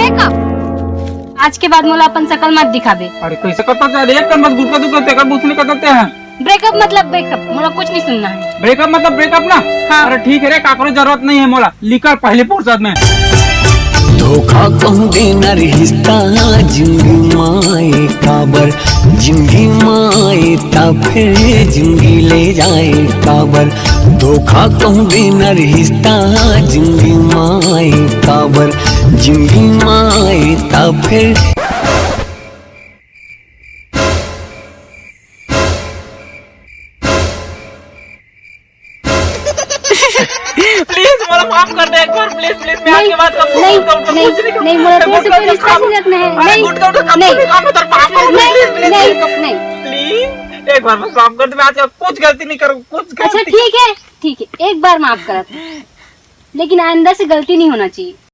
Breakup. आज के बाद मोला अपन शकल मत दिखाबे। अरे कैसे करता है एक कर मत गुटका दुका तेकर पूछने का करते हैं। ब्रेकअप मतलब ब्रेकअप, मोला कुछ नहीं सुनना है। ब्रेकअप मतलब ब्रेकअप ना। हाँ। अरे ठीक है रे, काकरो जरूरत नहीं है मोला, लिखा पहले फुर्सत में। धोखा कहूँ देना रिश्ता जिंदगी माए काबर, जिंदगी माए ता फिर जिंदगी ले जाए काबर। धोखा कहूँ देना रिश्ता जिंदगी माए काबर, जिंदगी माए ता फिर। प्लीज मोला माफ कर दे एक बार, प्लीज प्लीज। मैं आपके बात का नहीं नहीं, मोला तुमसे कोई रिश्ता नहीं रखना है। नहीं, प्लीज एक बार बस माफ कर दे। मैं आज कुछ गलती नहीं करूँ, कुछ अच्छा गलती। ठीक है, एक बार माफ करा था, लेकिन आइंदा से गलती नहीं होना चाहिए।